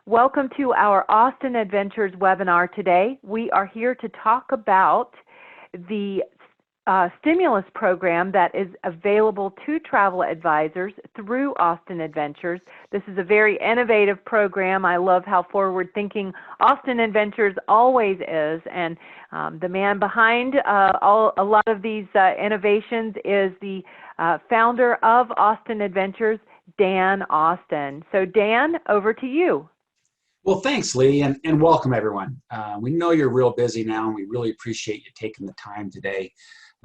Welcome to our Austin Adventures webinar today. We are here to talk about the stimulus program that is available to travel advisors through Austin Adventures. This is a very innovative program. I love how forward-thinking Austin Adventures always is, and the man behind a lot of these innovations is the founder of Austin Adventures, Dan Austin. So Dan, over to you. Well, thanks, Lee, and welcome, everyone. We know you're real busy now, and we really appreciate you taking the time today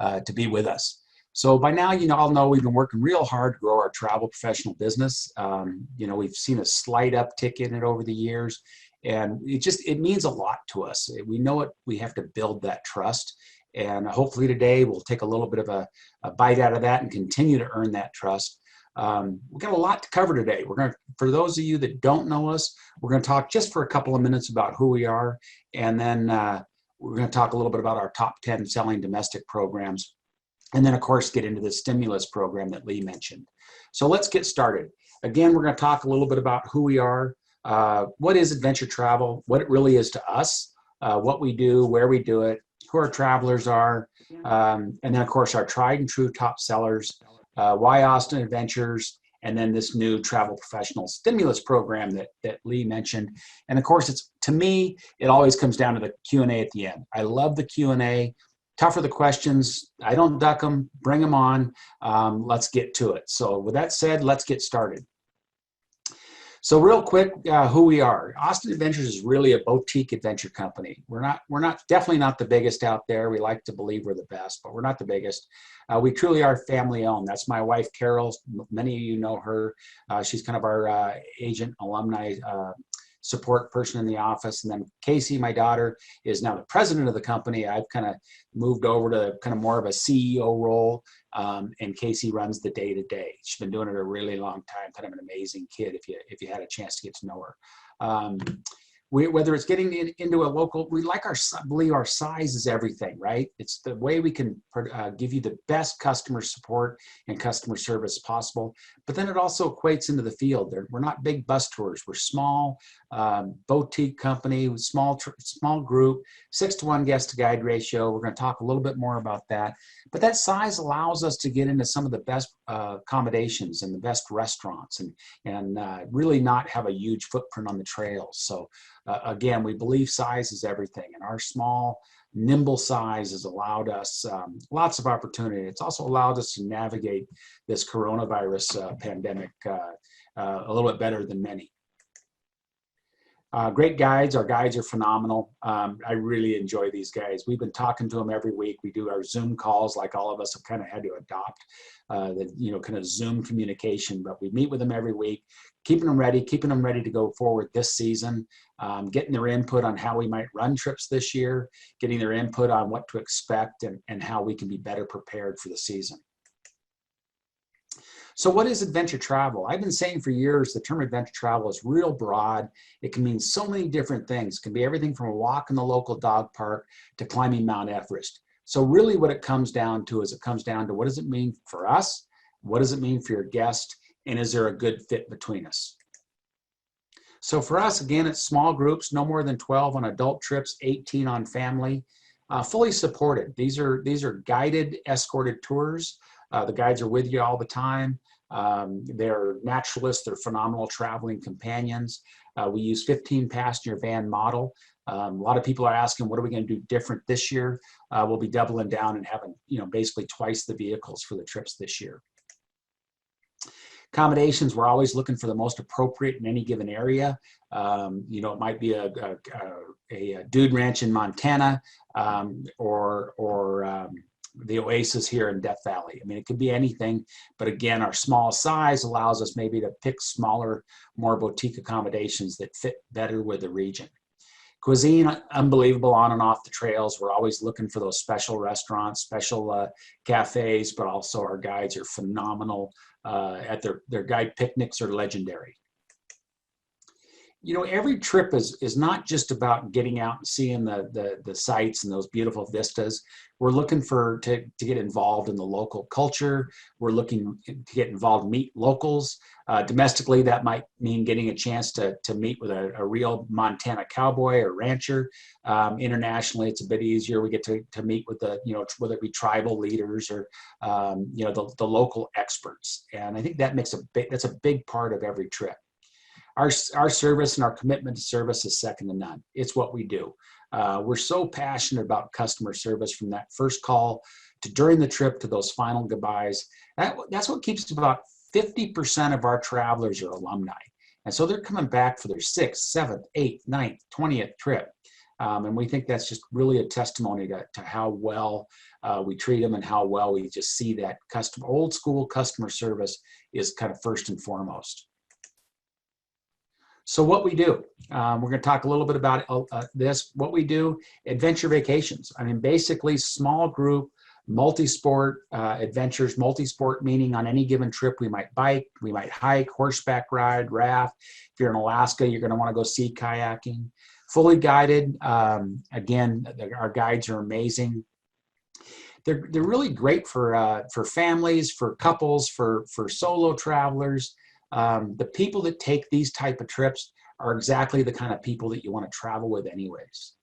to be with us. So by now, you all know we've been working real hard to grow our travel professional business. We've seen a slight uptick in it over the years, and it means a lot to us. We know it. We have to build that trust, and hopefully today we'll take a little bit of a bite out of that and continue to earn that trust. We've got a lot to cover today. For those of you that don't know us, we're going to talk just for a couple of minutes about who we are, and then we're going to talk a little bit about our top 10 selling domestic programs, and then of course get into the stimulus program that Lee mentioned. So let's get started. Again, we're going to talk a little bit about who we are, what is adventure travel, what it really is to us, what we do, where we do it, who our travelers are, and then of course our tried and true top sellers. Why Austin Adventures, and then this new travel professional stimulus program that Lee mentioned. And of course, to me, it always comes down to the Q&A at the end. I love the Q&A. Tougher the questions. I don't duck them. Bring them on. Let's get to it. So with that said, let's get started. So real quick, who we are. Austin Adventures is really a boutique adventure company. We're definitely not the biggest out there. We like to believe we're the best, but we're not the biggest. We truly are family owned. That's my wife, Carol. Many of you know her. She's kind of our agent, alumni support person in the office. And then Casey, my daughter, is now the president of the company. I've kind of moved over to kind of more of a CEO role. And Casey runs the day-to-day. She's been doing it a really long time. Kind of an amazing kid if you had a chance to get to know her. Whether it's getting into a local, believe our size is everything, right? It's the way we can give you the best customer support and customer service possible. But then it also equates into the field. We're not big bus tours. We're small boutique company, small group, 6-to-1 guest to guide ratio. We're going to talk a little bit more about that. But that size allows us to get into some of the best accommodations and the best restaurants and really not have a huge footprint on the trails. So again, we believe size is everything, and our small, nimble size has allowed us lots of opportunity. It's also allowed us to navigate this coronavirus pandemic a little bit better than many. Great guides. Our guides are phenomenal. I really enjoy these guys. We've been talking to them every week. We do our Zoom calls, like all of us have kind of had to adopt the kind of Zoom communication, but we meet with them every week, keeping them ready to go forward this season, getting their input on how we might run trips this year, getting their input on what to expect and how we can be better prepared for the season. So what is adventure travel? I've been saying for years the term adventure travel is real broad. It can mean so many different things. It can be everything from a walk in the local dog park to climbing Mount Everest. So really what it comes down to is what does it mean for us? What does it mean for your guest? And is there a good fit between us? So for us, again, it's small groups, no more than 12 on adult trips, 18 on family, fully supported. These are guided, escorted tours. The guides are with you all the time. They're naturalists. They're phenomenal traveling companions. We use 15-passenger van model. A lot of people are asking, what are we going to do different this year? We'll be doubling down and having, basically twice the vehicles for the trips this year. Accommodations, we're always looking for the most appropriate in any given area. It might be a dude ranch in Montana or the Oasis here in Death Valley. I mean, it could be anything, but again, our small size allows us maybe to pick smaller, more boutique accommodations that fit better with the region. Cuisine, unbelievable on and off the trails. We're always looking for those special restaurants, special cafes, but also our guides are phenomenal. At their guide picnics are legendary. You know, every trip is not just about getting out and seeing the sights and those beautiful vistas. We're looking to get involved in the local culture. We're looking to get involved, meet locals. Domestically, that might mean getting a chance to meet with a real Montana cowboy or rancher. Internationally, it's a bit easier. We get to meet with the, you know, whether it be tribal leaders or, you know, the local experts. And I think that's a big part of every trip. Our service and our commitment to service is second to none. It's what we do. We're so passionate about customer service from that first call to during the trip to those final goodbyes. That's what keeps about 50% of our travelers are alumni. And so they're coming back for their 6th, 7th, 8th, 9th, 20th trip. And we think that's just really a testimony to how well we treat them and how well we just see that old school customer service is kind of first and foremost. So what we do, we're going to talk a little bit about this. What we do, adventure vacations. I mean, basically small group, multi-sport adventures. Multi-sport meaning on any given trip, we might bike, we might hike, horseback ride, raft. If you're in Alaska, you're going to want to go sea kayaking. Fully guided. Again, our guides are amazing. They're really great for families, for couples, for solo travelers. The people that take these type of trips are exactly the kind of people that you want to travel with anyways.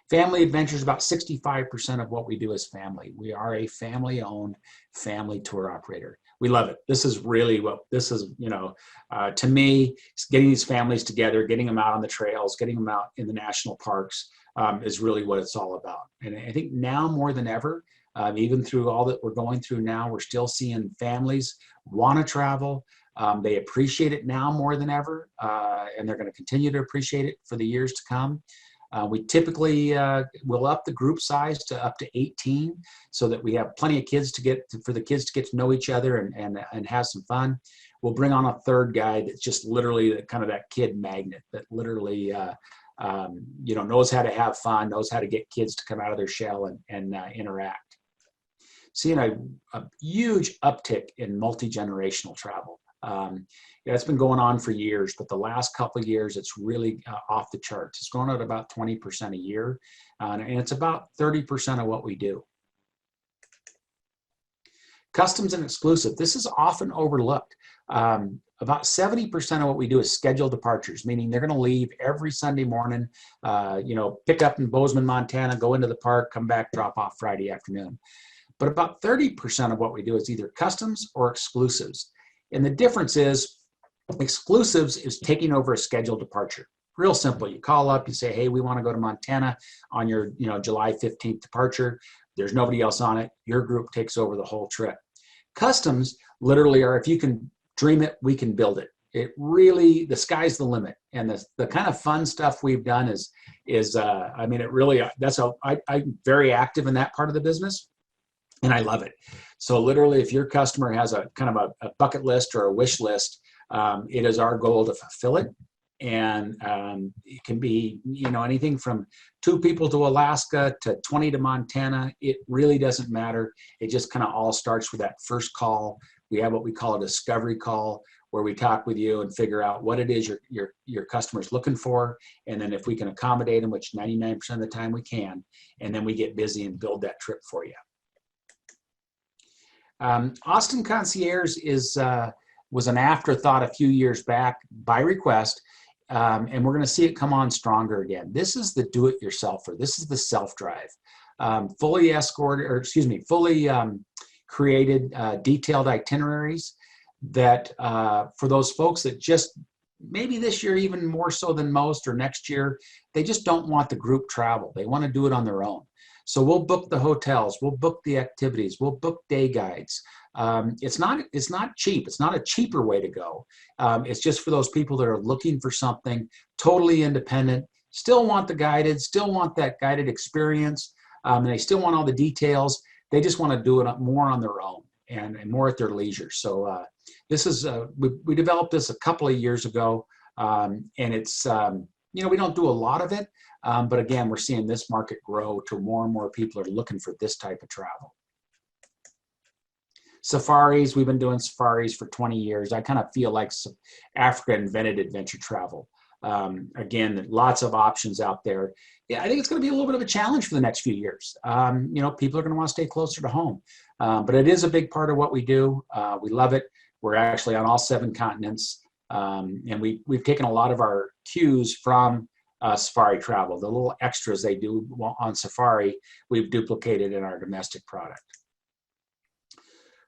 Family adventures, about 65% of what we do is family. We are a family-owned, family tour operator. We love it. This is really what this is, you know, to me, getting these families together, getting them out on the trails, getting them out in the national parks is really what it's all about. And I think now more than ever, even through all that we're going through now, we're still seeing families want to travel. They appreciate it now more than ever, and they're going to continue to appreciate it for the years to come. We typically will up the group size to up to 18 so that we have plenty of kids for the kids to get to know each other and have some fun. We'll bring on a third guide that's just literally kind of that kid magnet that literally you know, knows how to have fun, knows how to get kids to come out of their shell and interact. Seeing a huge uptick in multi-generational travel. Yeah, it's been going on for years, but the last couple of years, it's really off the charts. It's grown at about 20% a year, and it's about 30% of what we do. Customs and exclusive. This is often overlooked. About 70% of what we do is scheduled departures, meaning they're going to leave every Sunday morning, you know, pick up in Bozeman, Montana, go into the park, come back, drop off Friday afternoon. But about 30% of what we do is either customs or exclusives. And the difference is exclusives is taking over a scheduled departure. Real simple. You call up, you say, hey, we want to go to Montana on your, you know, July 15th departure. There's nobody else on it. Your group takes over the whole trip. Customs literally are, if you can dream it, we can build it. It really, the sky's the limit. And the kind of fun stuff we've done is I mean, it really, I'm very active in that part of the business. And I love it. So literally, if your customer has a kind of a bucket list or a wish list, it is our goal to fulfill it. And it can be, you know, anything from 2 people to Alaska to 20 to Montana. It really doesn't matter. It just kind of all starts with that first call. We have what we call a discovery call, where we talk with you and figure out what it is your customer's looking for. And then if we can accommodate them, which 99% of the time we can, and then we get busy and build that trip for you. Austin Concierges was an afterthought a few years back by request, and we're going to see it come on stronger again. This is the do-it-yourselfer. This is the self-drive, fully created detailed itineraries that for those folks that just maybe this year even more so than most, or next year, they just don't want the group travel. They want to do it on their own. So we'll book the hotels, we'll book the activities, we'll book day guides. It's not cheap. It's not a cheaper way to go. It's just for those people that are looking for something totally independent, still want the guided, still want that guided experience, and they still want all the details. They just want to do it more on their own and more at their leisure. So this is we developed this a couple of years ago, and it's you know, we don't do a lot of it. But again, we're seeing this market grow to more and more people are looking for this type of travel. Safaris, we've been doing safaris for 20 years. I kind of feel like Africa invented adventure travel. Again, lots of options out there. Yeah, I think it's going to be a little bit of a challenge for the next few years. People are going to want to stay closer to home, but it is a big part of what we do. We love it. We're actually on all 7 continents, and we've taken a lot of our cues from safari travel. The little extras they do on safari, we've duplicated in our domestic product.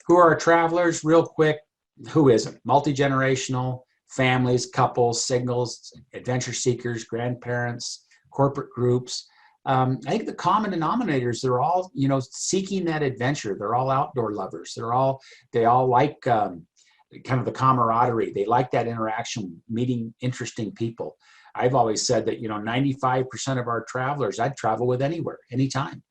Who are our travelers? Real quick, who isn't? Multi-generational, families, couples, singles, adventure seekers, grandparents, corporate groups. I think the common denominators, they're all, seeking that adventure. They're all outdoor lovers. They all like kind of the camaraderie. They like that interaction, meeting interesting people. I've always said that, 95% of our travelers, I'd travel with anywhere, anytime.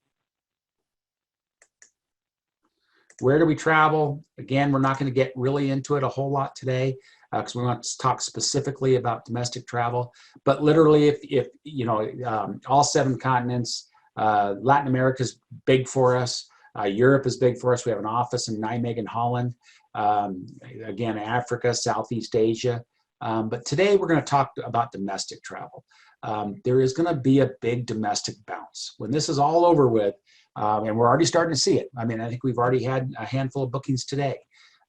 Where do we travel? Again, we're not going to get really into it a whole lot today because we want to talk specifically about domestic travel. But literally, if all 7 continents, Latin America is big for us. Europe is big for us. We have an office in Nijmegen, Holland. Again, Africa, Southeast Asia. But today we're going to talk about domestic travel. There is going to be a big domestic bounce. When this is all over with, and we're already starting to see it. I mean, I think we've already had a handful of bookings today.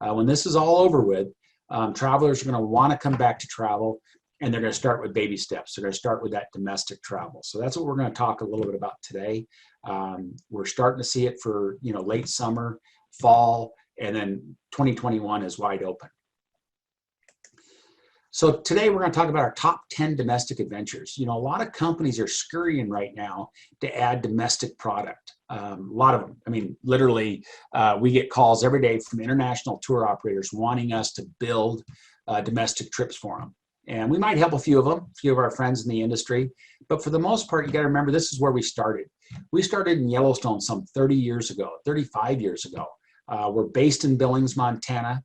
When this is all over with, travelers are going to want to come back to travel, and they're going to start with baby steps. They're going to start with that domestic travel. So that's what we're going to talk a little bit about today. We're starting to see it for, late summer, fall, and then 2021 is wide open. So today we're going to talk about our top 10 domestic adventures. A lot of companies are scurrying right now to add domestic product. A lot of them. I mean, literally, we get calls every day from international tour operators wanting us to build domestic trips for them. And we might help a few of them, a few of our friends in the industry. But for the most part, you got to remember, this is where we started. We started in Yellowstone some 30 years ago, 35 years ago. We're based in Billings, Montana.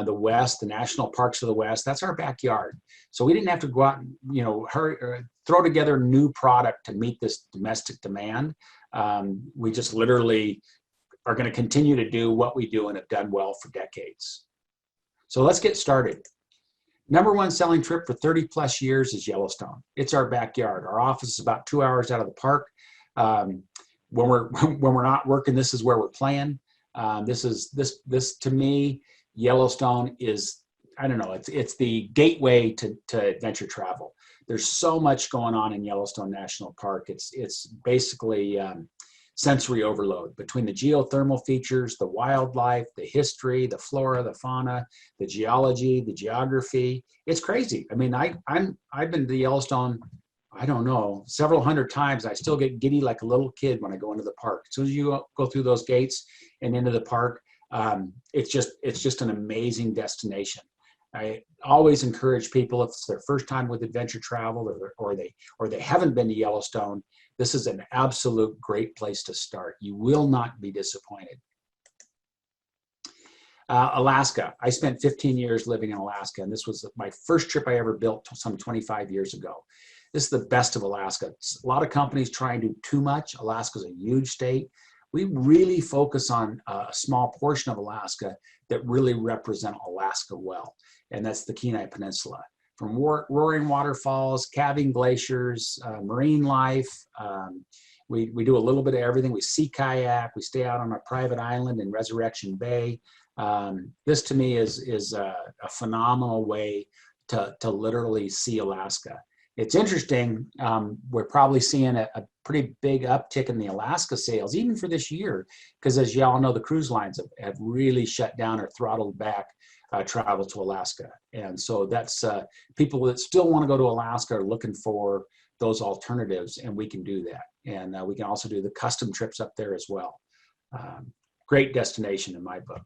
The West, the national parks of the West, that's our backyard. So we didn't have to go out and, throw together new product to meet this domestic demand. We just literally are going to continue to do what we do and have done well for decades. So let's get started. Number 1 selling trip for 30 plus years is Yellowstone. It's our backyard. Our office is about 2 hours out of the park. When we're not working, this is where we're playing. This to me, Yellowstone is, I don't know, it's the gateway to adventure travel. There's so much going on in Yellowstone National Park. It's basically sensory overload between the geothermal features, the wildlife, the history, the flora, the fauna, the geology, the geography. It's crazy. I mean, I've been to Yellowstone, I don't know, several hundred times. I still get giddy like a little kid when I go into the park. As soon as you go through those gates and into the park, it's just an amazing destination. I always encourage people, if it's their first time with adventure travel or they haven't been to Yellowstone, this is an absolute great place to start. You will not be disappointed. Alaska. I spent 15 years living in Alaska, and this was my first trip I ever built some 25 years ago. This is the best of Alaska. A lot of companies try and do too much. Alaska's a huge state. We really focus on a small portion of Alaska that really represent Alaska well, and that's the Kenai Peninsula. From roaring waterfalls, calving glaciers, marine life, we do a little bit of everything. We sea kayak, we stay out on a private island in Resurrection Bay. This to me is a phenomenal way to literally see Alaska. It's interesting, we're probably seeing a pretty big uptick in the Alaska sales, even for this year, because as you all know, the cruise lines have really shut down or throttled back travel to Alaska. And so that's people that still want to go to Alaska are looking for those alternatives, and we can do that. And we can also do the custom trips up there as well. Great destination in my book.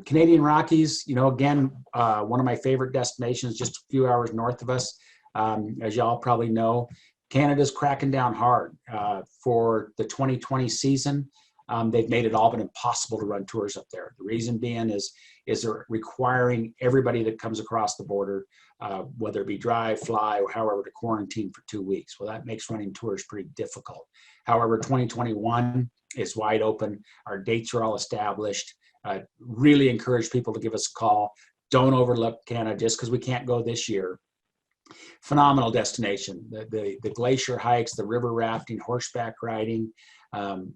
Canadian Rockies, again, one of my favorite destinations, just a few hours north of us. As y'all probably know, Canada's cracking down hard for the 2020 season. they've made it all but impossible to run tours up there. The reason being is they're requiring everybody that comes across the border, whether it be drive, fly, or however, to quarantine for 2 weeks. Well, that makes running tours pretty difficult. However, 2021 is wide open. Our dates are all established. Really encourage people to give us a call. Don't overlook Canada just because we can't go this year. Phenomenal destination. The glacier hikes, the river rafting, horseback riding,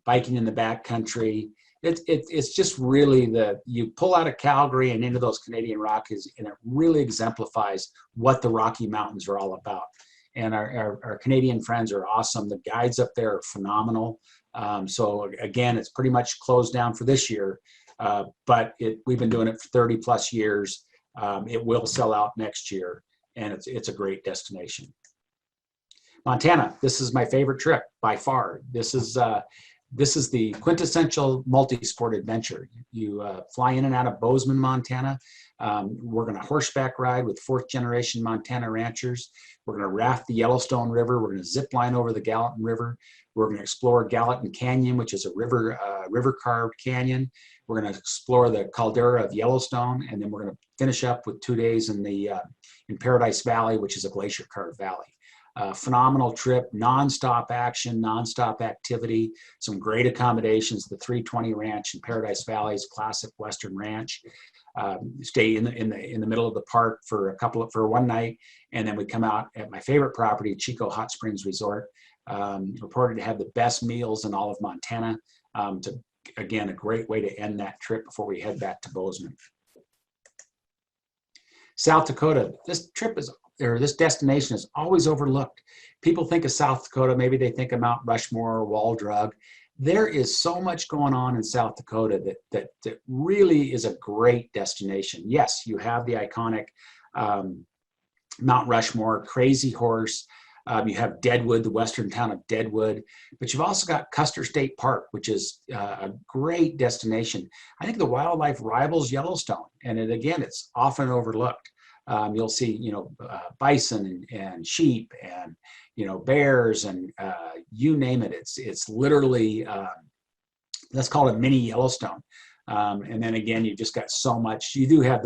biking in the backcountry. It's just really you pull out of Calgary and into those Canadian Rockies, and it really exemplifies what the Rocky Mountains are all about. And our Canadian friends are awesome. The guides up there are phenomenal. So again, it's pretty much closed down for this year, but we've been doing it for 30 plus years. It will sell out next year, and it's a great destination. Montana, this is my favorite trip by far. This is the quintessential multi-sport adventure. You fly in and out of Bozeman, Montana. We're going to horseback ride with fourth generation Montana ranchers. We're going to raft the Yellowstone River. We're going to zip line over the Gallatin River. We're going to explore Gallatin Canyon, which is a river carved canyon. We're going to explore the caldera of Yellowstone, and then we're going to finish up with 2 days in Paradise Valley, which is a glacier carved valley. Phenomenal trip, nonstop action, nonstop activity, some great accommodations. The 320 Ranch in Paradise Valley is a classic Western ranch. Stay in the middle of the park for one night, and then we come out at my favorite property, Chico Hot Springs Resort. Reported to have the best meals in all of Montana. Again, a great way to end that trip before we head back to Bozeman. South Dakota, this destination is always overlooked. People think of South Dakota, maybe they think of Mount Rushmore or Wall Drug. There is so much going on in South Dakota that really is a great destination. Yes, you have the iconic Mount Rushmore, Crazy Horse. You have Deadwood, the western town of Deadwood, but you've also got Custer State Park, which is a great destination. I think the wildlife rivals Yellowstone, and it's often overlooked. You'll see, bison and sheep and, bears and you name it. It's literally, let's call it mini Yellowstone. And then again, you've just got so much. You do have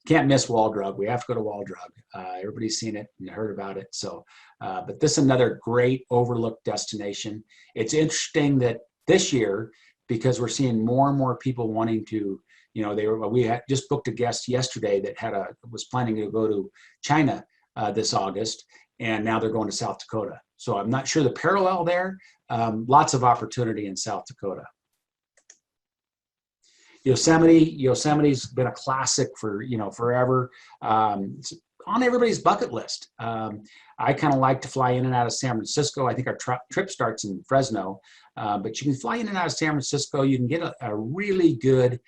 can't miss Wall Drug. We have to go to Wall Drug. Everybody's seen it and heard about it. So, but this is another great overlooked destination. It's interesting that this year, because we're seeing more and more people wanting to, we had just booked a guest yesterday that was planning to go to China this August, and now they're going to South Dakota. So I'm not sure the parallel there. Lots of opportunity in South Dakota. Yosemite's been a classic for forever. It's on everybody's bucket list. I kind of like to fly in and out of San Francisco. I think our trip starts in Fresno, but you can fly in and out of San Francisco. You can get a really good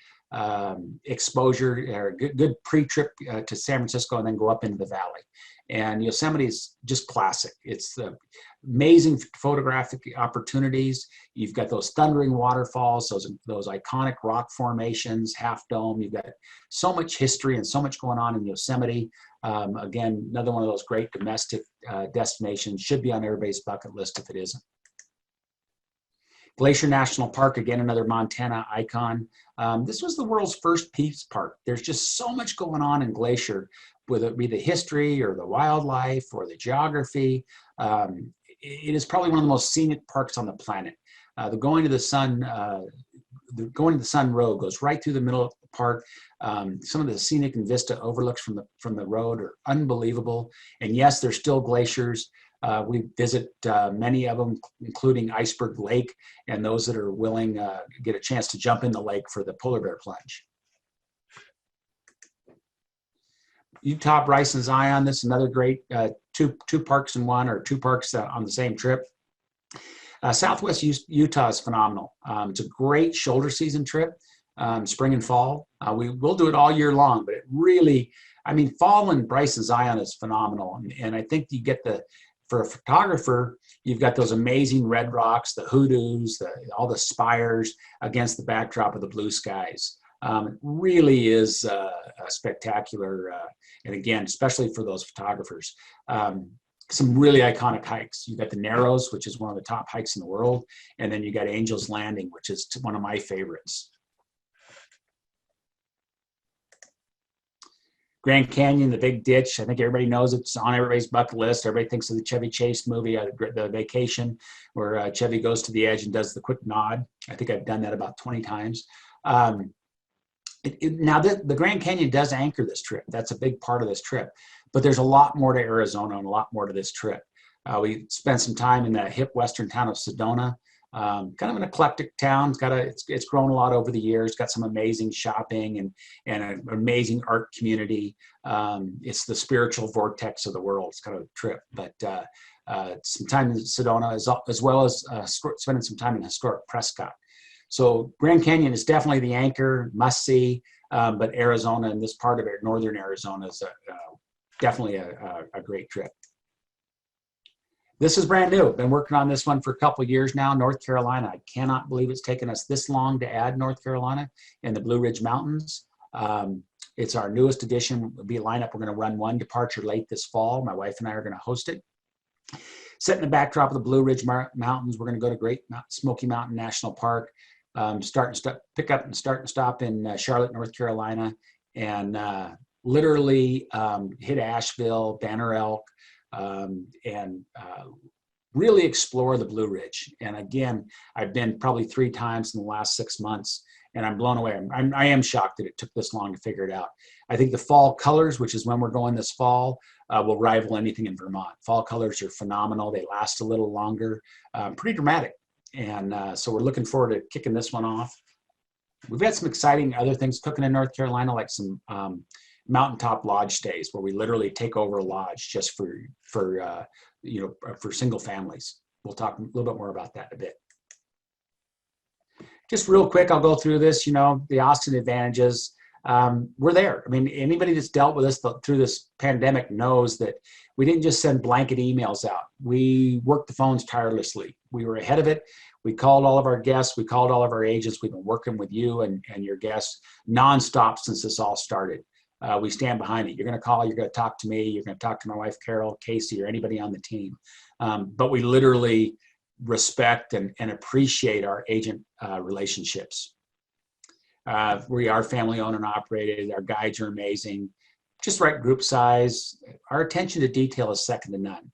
exposure, or good pre-trip to San Francisco, and then go up into the valley. And Yosemite is just classic. It's amazing photographic opportunities. You've got those thundering waterfalls, those iconic rock formations, Half Dome. You've got so much history and so much going on in Yosemite. Again, another one of those great domestic destinations. Should be on everybody's bucket list if it isn't. Glacier National Park, again, another Montana icon. This was the world's first peace park. There's just so much going on in Glacier, whether it be the history or the wildlife or the geography. It is probably one of the most scenic parks on the planet. The Going to the Sun Road goes right through the middle of the park. Some of the scenic and vista overlooks from the road are unbelievable. And yes, there's still glaciers. We visit many of them, including Iceberg Lake, and those that are willing get a chance to jump in the lake for the polar bear plunge. Utah, Bryce, and Zion. This is another great two parks in one, or two parks on the same trip. Southwest Utah is phenomenal. It's a great shoulder season trip, spring and fall. We will do it all year long, but it really, fall in Bryce and Zion is phenomenal. And I think you get for a photographer, you've got those amazing red rocks, the hoodoos, all the spires against the backdrop of the blue skies. It really is spectacular. And again, especially for those photographers. some really iconic hikes. You got the Narrows, which is one of the top hikes in the world, and then you got Angel's Landing, which is one of my favorites. Grand Canyon, the Big Ditch. I think everybody knows it's on everybody's bucket list. Everybody thinks of the Chevy Chase movie, The Vacation, where Chevy goes to the edge and does the quick nod. I think I've done that about 20 times. Now, the Grand Canyon does anchor this trip. That's a big part of this trip. But there's a lot more to Arizona and a lot more to this trip. We spent some time in the hip western town of Sedona. Kind of an eclectic town. It's grown a lot over the years. Got some amazing shopping and an amazing art community. It's the spiritual vortex of the world. It's kind of a trip. But some time in Sedona as well as spending some time in historic Prescott. So Grand Canyon is definitely the anchor, must see. But Arizona and this part of it, northern Arizona, is definitely a great trip. This is brand new. Been working on this one for a couple of years now. North Carolina. I cannot believe it's taken us this long to add North Carolina in the Blue Ridge Mountains. It's our newest edition. It'll be a lineup. We're going to run one departure late this fall. My wife and I are going to host it. Set in the backdrop of the Blue Ridge Mountains, we're going to go to Great Smoky Mountain National Park. Pick up and start and stop in Charlotte, North Carolina, and literally hit Asheville, Banner Elk, and really explore the Blue Ridge. And again, I've been probably 3 times in the last 6 months, and I'm blown away. I am shocked that it took this long to figure it out. I think the fall colors, which is when we're going this fall, will rival anything in Vermont. Fall colors are phenomenal. They last a little longer, pretty dramatic. And so we're looking forward to kicking this one off. We've had some exciting other things cooking in North Carolina, like some mountaintop lodge stays where we literally take over a lodge just for single families. We'll talk a little bit more about that in a bit. Just real quick, I'll go through this. The Austin advantages. We're there. I mean, anybody that's dealt with us through this pandemic knows that we didn't just send blanket emails out. We worked the phones tirelessly. We were ahead of it. We called all of our guests. We called all of our agents. We've been working with you and your guests nonstop since this all started. We stand behind it. You're going to call, you're going to talk to me, you're going to talk to my wife, Carol, Casey, or anybody on the team. But we literally respect and appreciate our agent relationships. We are family owned and operated. Our guides are amazing. Just right group size. Our attention to detail is second to none.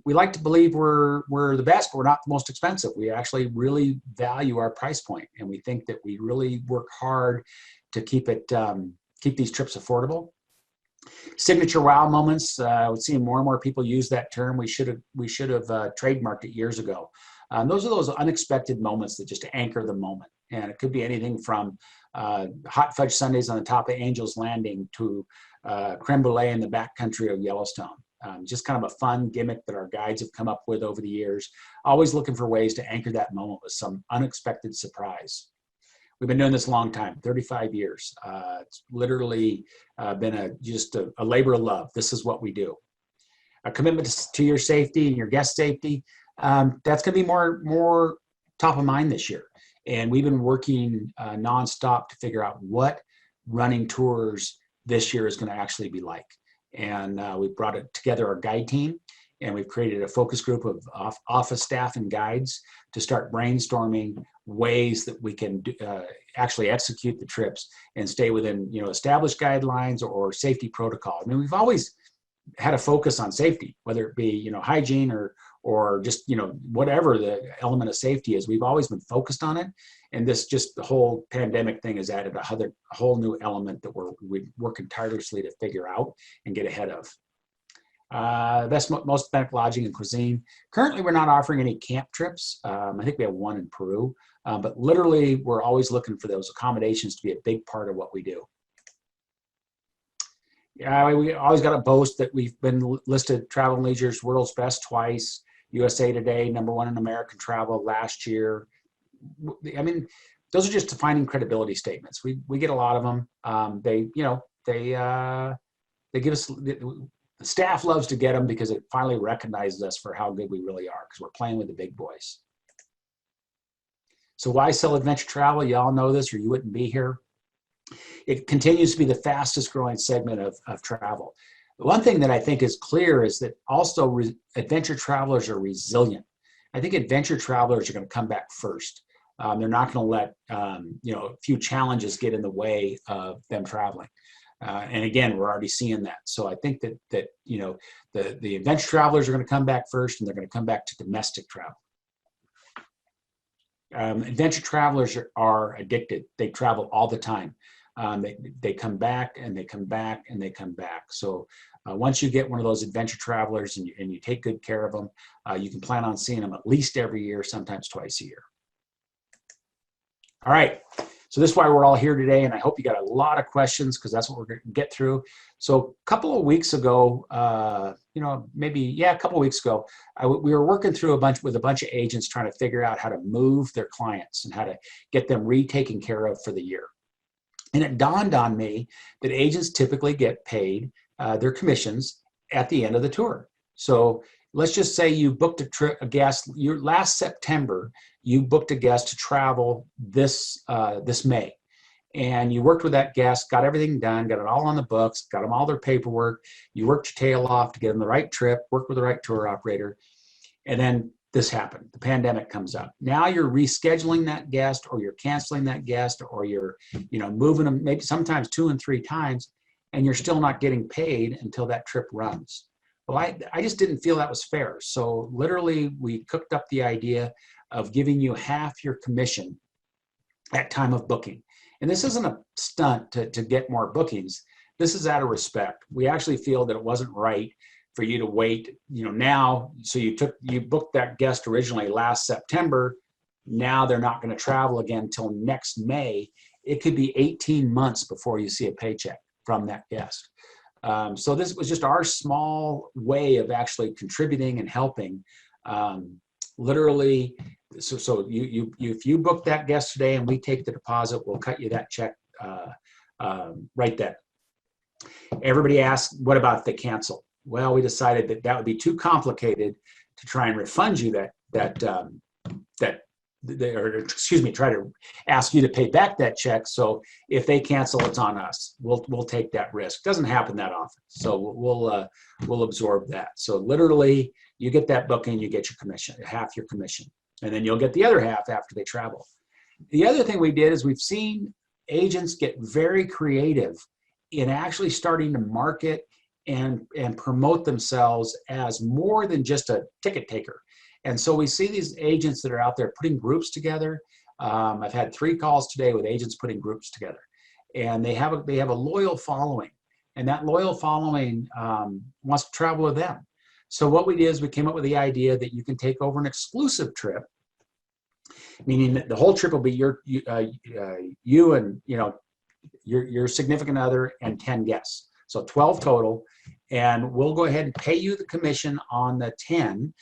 We like to believe we're the best, but we're not the most expensive. We actually really value our price point, and we think that we really work hard to keep these trips affordable. Signature wow moments. We're seeing more and more people use that term. We should have trademarked it years ago. Those are those unexpected moments that just anchor the moment. And it could be anything from hot fudge sundaes on the top of Angel's Landing to creme brulee in the backcountry of Yellowstone. Just kind of a fun gimmick that our guides have come up with over the years. Always looking for ways to anchor that moment with some unexpected surprise. We've been doing this a long time, 35 years. It's literally been just a labor of love. This is what we do. A commitment to your safety and your guest safety. That's going to be more top of mind this year. And we've been working nonstop to figure out what running tours this year is going to actually be like. And we brought it together, our guide team, and we've created a focus group of office staff and guides to start brainstorming ways that we can actually execute the trips and stay within established guidelines or safety protocol. I mean, we've always had a focus on safety, whether it be hygiene or just whatever the element of safety is. We've always been focused on it, and the whole pandemic thing has added a whole new element that we're working tirelessly to figure out and get ahead of. Most authentic lodging and cuisine. Currently, we're not offering any camp trips. I think we have one in Peru, but literally, we're always looking for those accommodations to be a big part of what we do. We always got to boast that we've been listed Travel and Leisure's World's Best twice, USA Today #1 in American travel last year. I mean, those are just defining credibility statements. We get a lot of them. They give us. The staff loves to get them because it finally recognizes us for how good we really are, because we're playing with the big boys. So why sell adventure travel? You all know this or you wouldn't be here. It continues to be the fastest growing segment of travel. One thing that I think is clear is that also adventure travelers are resilient. I think adventure travelers are going to come back first. They're not going to let a few challenges get in the way of them traveling. And again, we're already seeing that. So I think that the adventure travelers are going to come back first, and they're going to come back to domestic travel. Adventure travelers are addicted. They travel all the time. They come back and they come back and they come back. So once you get one of those adventure travelers and you take good care of them, you can plan on seeing them at least every year, sometimes twice a year. All right. So this is why we're all here today, and I hope you got a lot of questions because that's what we're going to get through. So a couple of weeks ago, a couple of weeks ago, we were working through with a bunch of agents trying to figure out how to move their clients and how to get them taken care of for the year. And it dawned on me that agents typically get paid their commissions at the end of the tour. So let's just say you booked last September, you booked a guest to travel this May. And you worked with that guest, got everything done, got it all on the books, got them all their paperwork. You worked your tail off to get them the right trip, worked with the right tour operator. And then this happened. The pandemic comes up. Now you're rescheduling that guest, or you're canceling that guest, or you're moving them maybe sometimes 2 and 3 times, and you're still not getting paid until that trip runs. Well, I just didn't feel that was fair. So literally we cooked up the idea of giving you half your commission at time of booking. And this isn't a stunt to get more bookings. This is out of respect. We actually feel that it wasn't right for you to wait, now. So you booked that guest originally last September. Now they're not going to travel again until next May. It could be 18 months before you see a paycheck from that guest. So this was just our small way of actually contributing and helping. Literally, so if you book that guest today and we take the deposit, we'll cut you that check right then. Everybody asked, what about if they cancel? Well, we decided that would be too complicated to try and refund you try to ask you to pay back that check. So if they cancel, it's on us. We'll take that risk. Doesn't happen that often, so we'll absorb that. So literally, you get that booking, you get your commission, half your commission, and then you'll get the other half after they travel. The other thing we did is we've seen agents get very creative in actually starting to market and promote themselves as more than just a ticket taker. And so we see these agents that are out there putting groups together. I've had 3 calls today with agents putting groups together, and they have a loyal following, and that loyal following wants to travel with them. So what we did is we came up with the idea that you can take over an exclusive trip, meaning that the whole trip will be you and your significant other and 10 guests, so 12 total, and we'll go ahead and pay you the commission on the 10.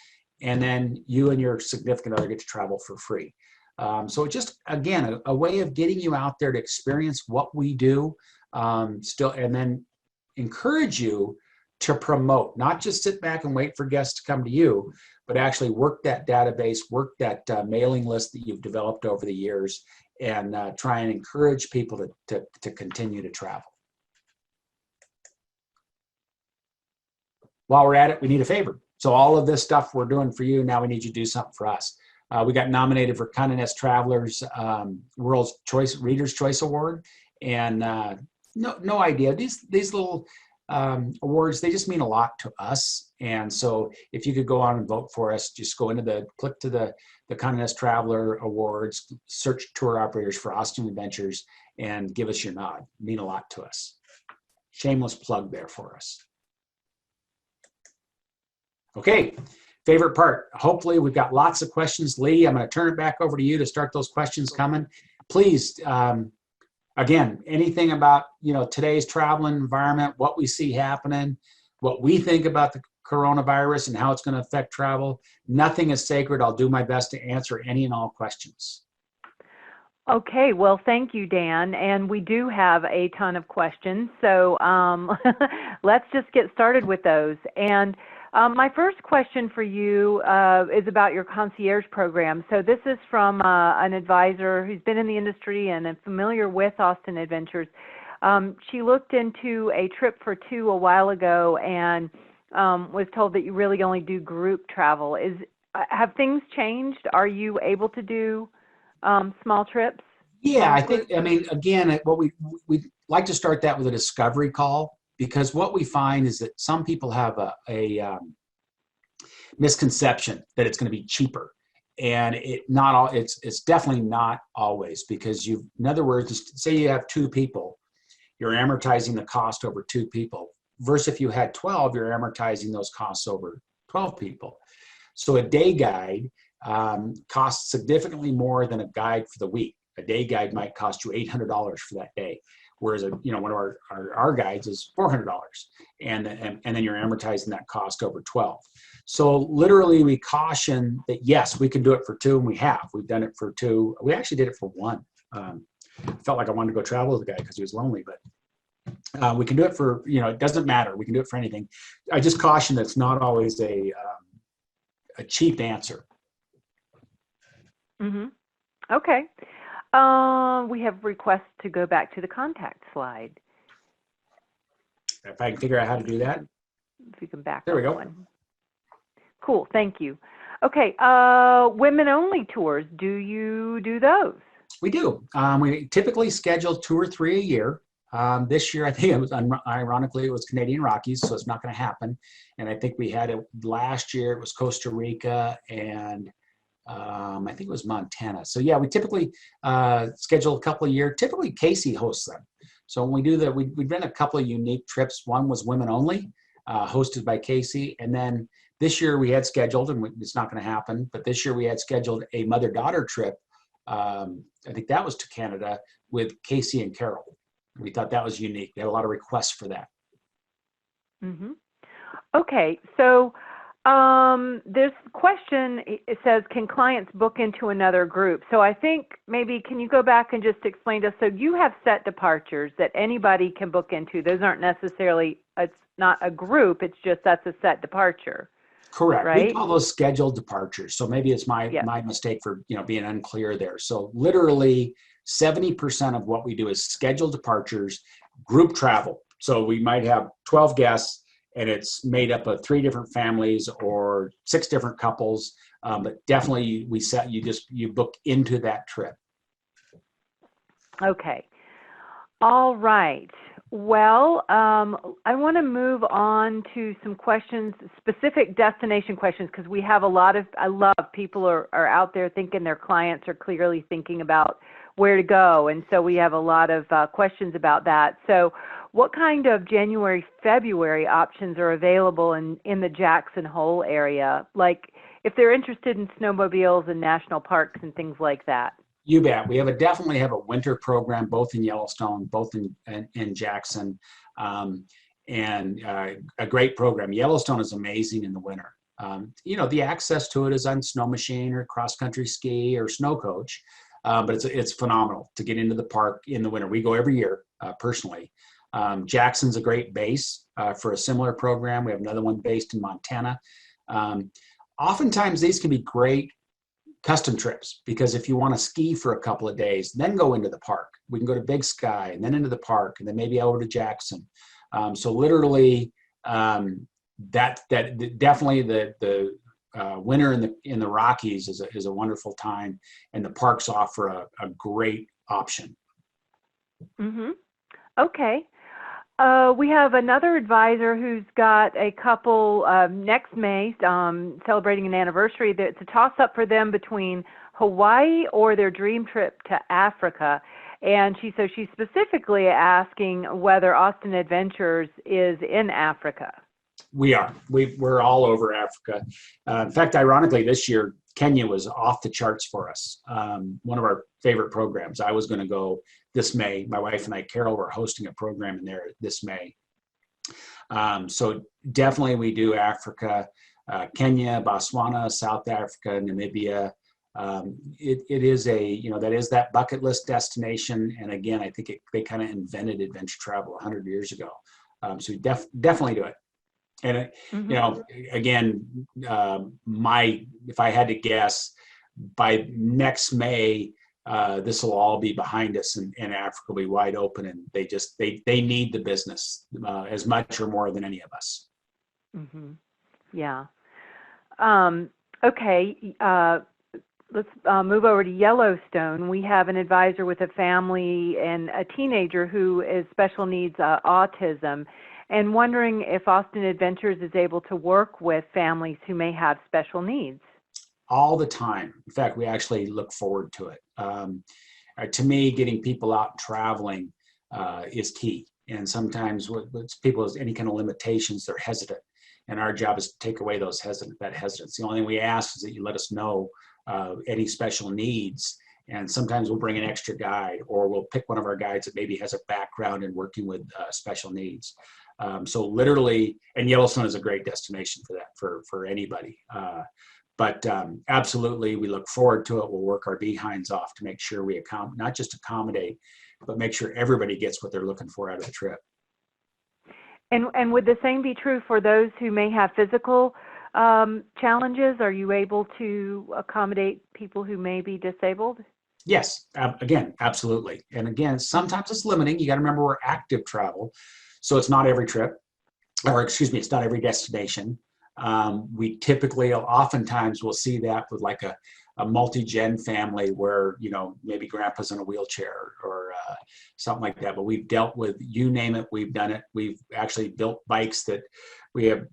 And then you and your significant other get to travel for free. So it's just, again, a way of getting you out there to experience what we do, and then encourage you to promote, not just sit back and wait for guests to come to you, but actually work that database, work that mailing list that you've developed over the years, and try and encourage people to continue to travel. While we're at it, we need a favor. So all of this stuff we're doing for you, now we need you to do something for us. We got nominated for Condé Nast Traveler's Reader's Choice Award, and no idea. These little awards, they just mean a lot to us. And so if you could go on and vote for us, just click to the Condé Nast Traveler Awards, search tour operators for Austin Adventures, and give us your nod. Mean a lot to us. Shameless plug there for us. Okay, favorite part. Hopefully we've got lots of questions. Lee, I'm going to turn it back over to you to start those questions coming. Please, again, anything about today's travel environment, what we see happening, what we think about the coronavirus and how it's going to affect travel. Nothing is sacred. I'll do my best to answer any and all questions. Okay, well, thank you, Dan. And we do have a ton of questions, so let's just get started with those. And my first question for you is about your concierge program. So this is from an advisor who's been in the industry and is familiar with Austin Adventures. She looked into a trip for two a while ago and was told that you really only do group travel. Have things changed? Are you able to do small trips? Yeah, Small I think, groups? I mean, again, what we like to start that with a discovery call, because what we find is that some people have a misconception that it's going to be cheaper, and it's definitely not always, because in other words, say you have two people, you're amortizing the cost over two people, versus if you had 12, you're amortizing those costs over 12 people. So a day guide costs significantly more than a guide for the week. A day guide might cost you $800 for that day, whereas one of our guides is $400, and then you're amortizing that cost over 12. So literally, we caution that yes, we can do it for two, and we've done it for two. We actually did it for one. Felt like I wanted to go travel with the guy because he was lonely, but we can do it for, it doesn't matter. We can do it for anything. I just caution that it's not always a cheap answer. Mm-hmm. Okay. We have requests to go back to the contact slide. If I can figure out how to do that. If you can back there up we go. one. Cool, thank you. Okay, women only tours, do you do those? We do. We typically schedule 2 or 3 a year. This year, I think ironically, it was Canadian Rockies, so it's not going to happen. And I think we had it last year, it was Costa Rica, and I think it was Montana. So yeah, we typically schedule a couple a year. Typically, Casey hosts them. So when we do that, we've done a couple of unique trips. One was women only, hosted by Casey. And then this year we had scheduled, and it's not going to happen, but this year we had scheduled a mother-daughter trip. I think that was to Canada with Casey and Carol. We thought that was unique. We had a lot of requests for that. Mm-hmm. Okay, so this question, it says, can clients book into another group? So I think maybe, can you go back and just explain to us, so you have set departures that anybody can book into. Those aren't necessarily, it's not a group, it's just that's a set departure. Correct. Right? We call those scheduled departures. So maybe it's my mistake for being unclear there. So literally 70% of what we do is scheduled departures, group travel. So we might have 12 guests, and it's made up of 3 different families or 6 different couples. But definitely you book into that trip. Okay. All right. Well, I want to move on to some questions, specific destination questions, because we have I love people are out there thinking their clients are clearly thinking about where to go. And so we have a lot of questions about that. So what kind of January, February options are available in the Jackson Hole area? Like if they're interested in snowmobiles and national parks and things like that. You bet. We definitely have a winter program, both in Yellowstone, both in Jackson, and a great program. Yellowstone is amazing in the winter. The access to it is on snow machine or cross country ski or snow coach, but it's phenomenal to get into the park in the winter. We go every year personally. Jackson's a great base for a similar program. We have another one based in Montana. Oftentimes these can be great custom trips, because if you want to ski for a couple of days, then go into the park. We can go to Big Sky and then into the park and then maybe over to Jackson. So literally, that definitely the winter in the Rockies is a wonderful time, and the parks offer a great option. Mm-hmm. Okay. We have another advisor who's got a couple next May celebrating an anniversary. It's a toss-up for them between Hawaii or their dream trip to Africa. And she's specifically asking whether Austin Adventures is in Africa. We are. We're all over Africa. In fact, ironically, this year, Kenya was off the charts for us. One of our favorite programs. I was going to go this May. My wife and I, Carol, were hosting a program in there this May. So definitely we do Africa, Kenya, Botswana, South Africa, Namibia. It is that is that bucket list destination. And again, I think they kind of invented adventure travel 100 years ago. So we definitely do it. And again, if I had to guess, by next May, this will all be behind us, and Africa will be wide open, and they need the business as much or more than any of us. Mm-hmm. Yeah. Okay. Let's move over to Yellowstone. We have an advisor with a family and a teenager who is special needs autism, and wondering if Austin Adventures is able to work with families who may have special needs. All the time. In fact, we actually look forward to it. To me, getting people out traveling is key. And sometimes with people with any kind of limitations, they're hesitant. And our job is to take away that hesitance. The only thing we ask is that you let us know any special needs. And sometimes we'll bring an extra guide, or we'll pick one of our guides that maybe has a background in working with special needs. So literally, and Yellowstone is a great destination for that, for anybody. But absolutely, we look forward to it. We'll work our behinds off to make sure we not just accommodate, but make sure everybody gets what they're looking for out of the trip. And would the same be true for those who may have physical challenges? Are you able to accommodate people who may be disabled? Yes, again, absolutely. And again, sometimes it's limiting. You got to remember we're active travel. So it's not every trip, or excuse me, it's not every destination. We typically, oftentimes we'll see that with like a multi-gen family where, maybe grandpa's in a wheelchair or something like that. But we've dealt with, you name it, we've done it. We've actually built bikes that we have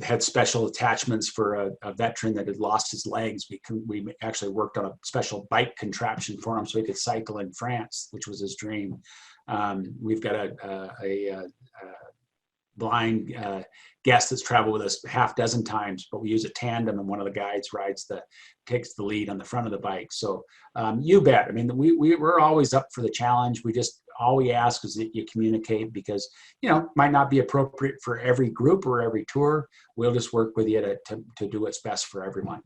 had special attachments for a veteran that had lost his legs. We actually worked on a special bike contraption for him so he could cycle in France, which was his dream. We've got a blind guest that's traveled with us half dozen times, but we use a tandem, and one of the guides takes the lead on the front of the bike. So you bet. I mean, we're always up for the challenge. All we ask is that you communicate, because might not be appropriate for every group or every tour. We'll just work with you to do what's best for everyone.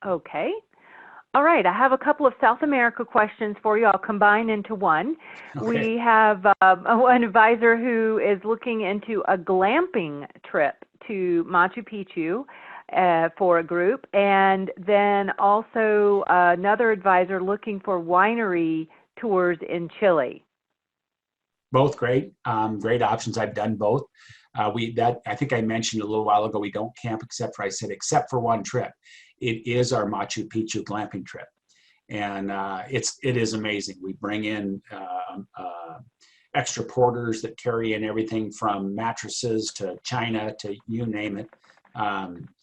Okay. All right, I have a couple of South America questions for you. I'll combine into one. Okay. We have an advisor who is looking into a glamping trip to Machu Picchu for a group, and then also another advisor looking for winery tours in Chile. Both great options. I've done both. I think I mentioned a little while ago, we don't camp except for one trip. It is our Machu Picchu glamping trip. And it is amazing. We bring in extra porters that carry in everything from mattresses to china to you name it.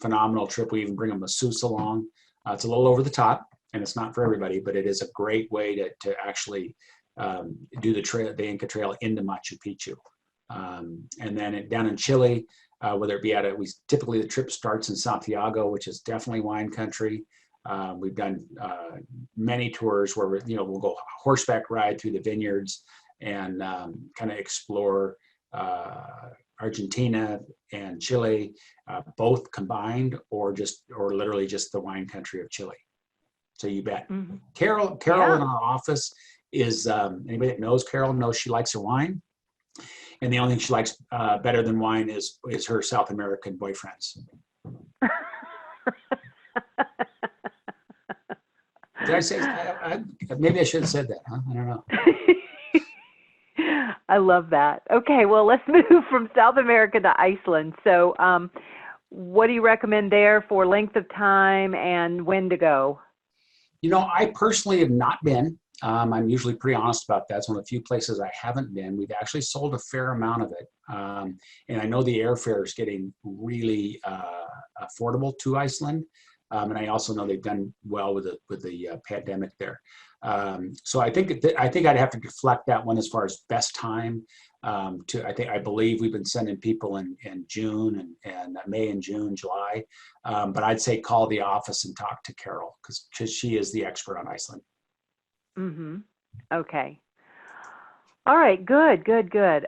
Phenomenal trip. We even bring a masseuse along. It's a little over the top, and it's not for everybody, but it is a great way to actually do the Inca Trail into Machu Picchu. And then down in Chile, whether it be typically the trip starts in Santiago, which is definitely wine country. We've done many tours where we'll go horseback ride through the vineyards and kind of explore Argentina and Chile, both combined, or literally just the wine country of Chile. So you bet. Mm-hmm. Carol Yeah. In our office is anybody that knows Carol knows she likes her wine. And the only thing she likes better than wine is her South American boyfriends. Did I say? Maybe I should have said that. Huh? I don't know. I love that. Okay, well, let's move from South America to Iceland. So, what do you recommend there for length of time and when to go? I personally have not been. I'm usually pretty honest about that. It's one of the few places I haven't been. We've actually sold a fair amount of it. And I know the airfare is getting really affordable to Iceland. And I also know they've done well with the pandemic there. So I think I'd have to deflect that one as far as best time. I believe we've been sending people in June and May and June, July. But I'd say call the office and talk to Carol because she is the expert on Iceland. Mm-hmm. Okay. All right. Good.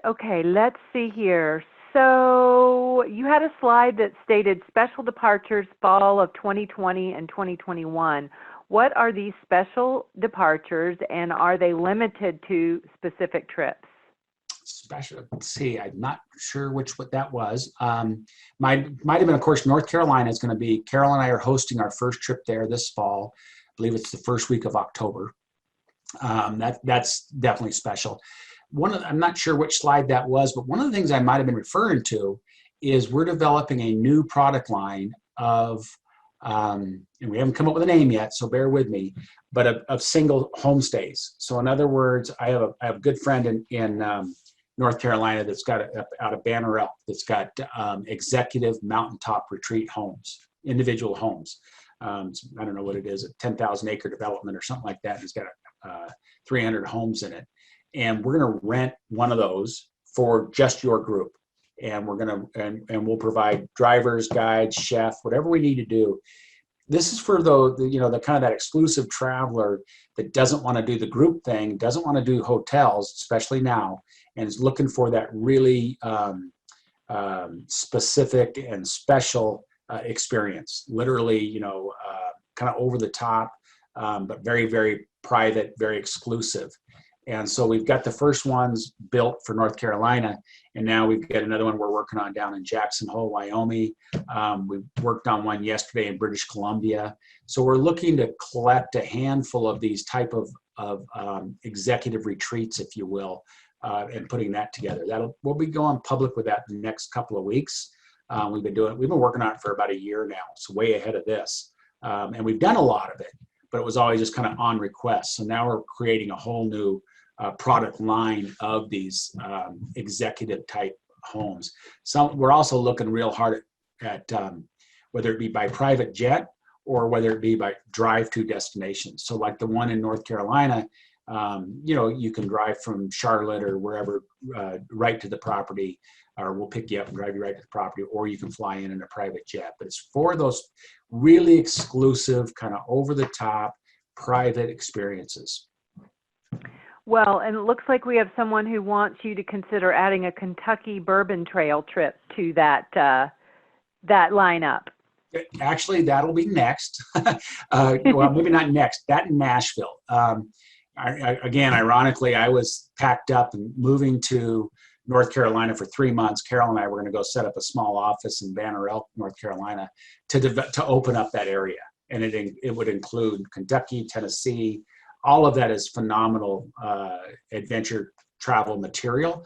Okay. Let's see here. So you had a slide that stated special departures fall of 2020 and 2021. What are these special departures, and are they limited to specific trips? Special. Let's see. I'm not sure what that was. Might have been, of course, North Carolina is going to be. Carol and I are hosting our first trip there this fall. I believe it's the first week of October. That's definitely special. I'm not sure which slide that was, but one of the things I might have been referring to is we're developing a new product line of, and we haven't come up with a name yet, so bear with me, but of single homestays. So in other words, I have a good friend in North Carolina that's got out of Banner Elk that's got executive mountaintop retreat homes, individual homes. I don't know what it is, a 10,000 acre development or something like that. He's got 300 homes in it. And we're going to rent one of those for just your group. And we're going to, and we'll provide drivers, guides, chef, whatever we need to do. This is for the kind of that exclusive traveler that doesn't want to do the group thing, doesn't want to do hotels, especially now, and is looking for that really specific and special experience. Literally, kind of over the top, but very, very private, very exclusive. And so we've got the first ones built for North Carolina, and now we've got another one we're working on down in Jackson Hole, Wyoming. We worked on one yesterday in British Columbia. So we're looking to collect a handful of these type of executive retreats, if you will, and putting that together. We'll be going public with that in the next couple of weeks. We've been working on it for about a year now. It's way ahead of this. And we've done a lot of it, but it was always just kind of on request. So now we're creating a whole new product line of these executive type homes. We're also looking real hard at whether it be by private jet or whether it be by drive to destinations. So like the one in North Carolina, you can drive from Charlotte or wherever right to the property, or we'll pick you up and drive you right to the property, or you can fly in a private jet. But it's for those really exclusive, kind of over the top, private experiences. Well, and it looks like we have someone who wants you to consider adding a Kentucky Bourbon Trail trip to that lineup. Actually, that'll be next. Well, maybe not next. That in Nashville. Again, ironically, I was packed up and moving to North Carolina for 3 months. Carol and I were going to go set up a small office in Banner Elk, North Carolina, to open up that area, and it would include Kentucky, Tennessee. All of that is phenomenal adventure travel material.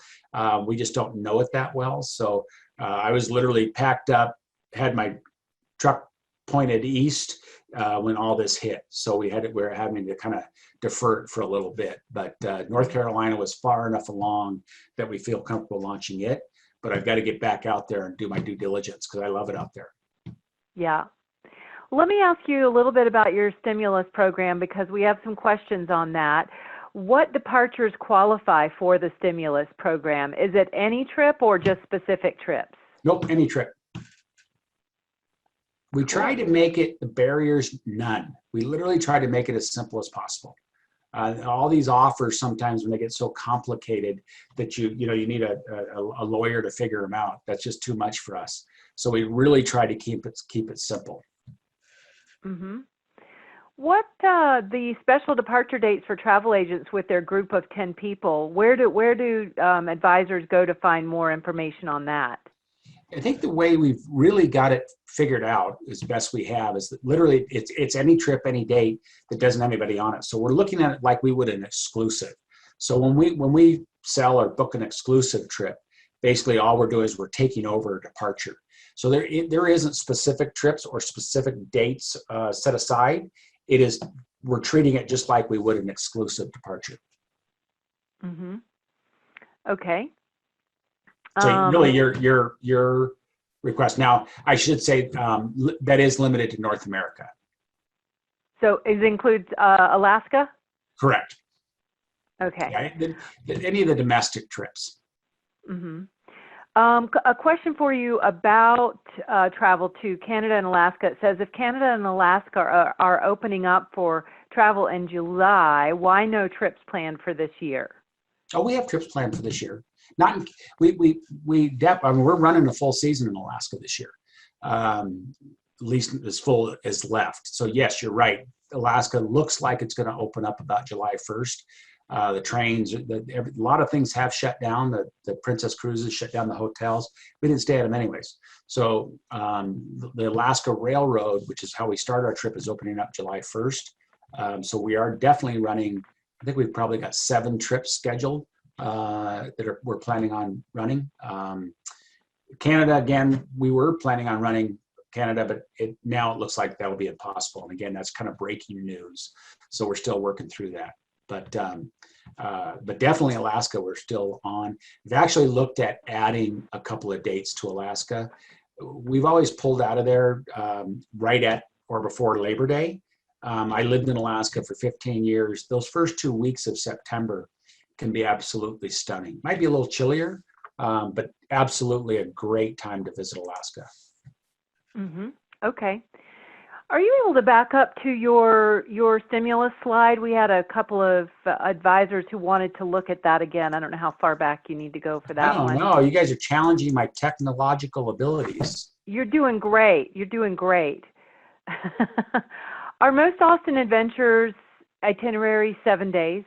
We just don't know it that well. So I was literally packed up, had my truck pointed east when all this hit. So we were having to kind of defer it for a little bit. But North Carolina was far enough along that we feel comfortable launching it. But I've got to get back out there and do my due diligence because I love it out there. Yeah. Let me ask you a little bit about your stimulus program because we have some questions on that. What departures qualify for the stimulus program? Is it any trip or just specific trips? Nope, any trip. We try to make it the barriers none. We literally try to make it as simple as possible. All these offers sometimes when they get so complicated that you need a lawyer to figure them out. That's just too much for us. So we really try to keep it simple. Mm-hmm. What the special departure dates for travel agents with their group of 10 people? Where do advisors go to find more information on that? I think the way we've really got it figured out as best we have is that literally it's any trip, any date that doesn't have anybody on it. So we're looking at it like we would an exclusive. So when we sell or book an exclusive trip, basically all we're doing is we're taking over a departure. So there isn't specific trips or specific dates set aside. We're treating it just like we would an exclusive departure. Mm-hmm. Okay. So really your request. Now, I should say that is limited to North America. So it includes Alaska? Correct. Okay. Yeah, any of the domestic trips. Mm-hmm. A question for you about travel to Canada and Alaska. It says if Canada and Alaska are opening up for travel in July, why no trips planned for this year? Oh, we have trips planned for this year. We're running a full season in Alaska this year, at least as full as left. So yes, you're right. Alaska looks like it's going to open up about July 1st. The trains, a lot of things have shut down. The Princess Cruises shut down the hotels. We didn't stay at them anyways. So the Alaska Railroad, which is how we start our trip, is opening up July 1st. So we are definitely running I think we've probably got 7 trips scheduled we're planning on running. Canada, again, we were planning on running Canada, but now it looks like that will be impossible. And again, that's kind of breaking news. So we're still working through that. But definitely Alaska, we're still on. We've actually looked at adding a couple of dates to Alaska. We've always pulled out of there right at or before Labor Day. I lived in Alaska for 15 years. Those first 2 weeks of September can be absolutely stunning. Might be a little chillier, but absolutely a great time to visit Alaska. Mm-hmm. Okay. Are you able to back up to your stimulus slide? We had a couple of advisors who wanted to look at that again. I don't know how far back you need to go for that I don't one. know. You guys are challenging my technological abilities. You're doing great. You're doing great. Are most Austin Adventures itineraries 7 days?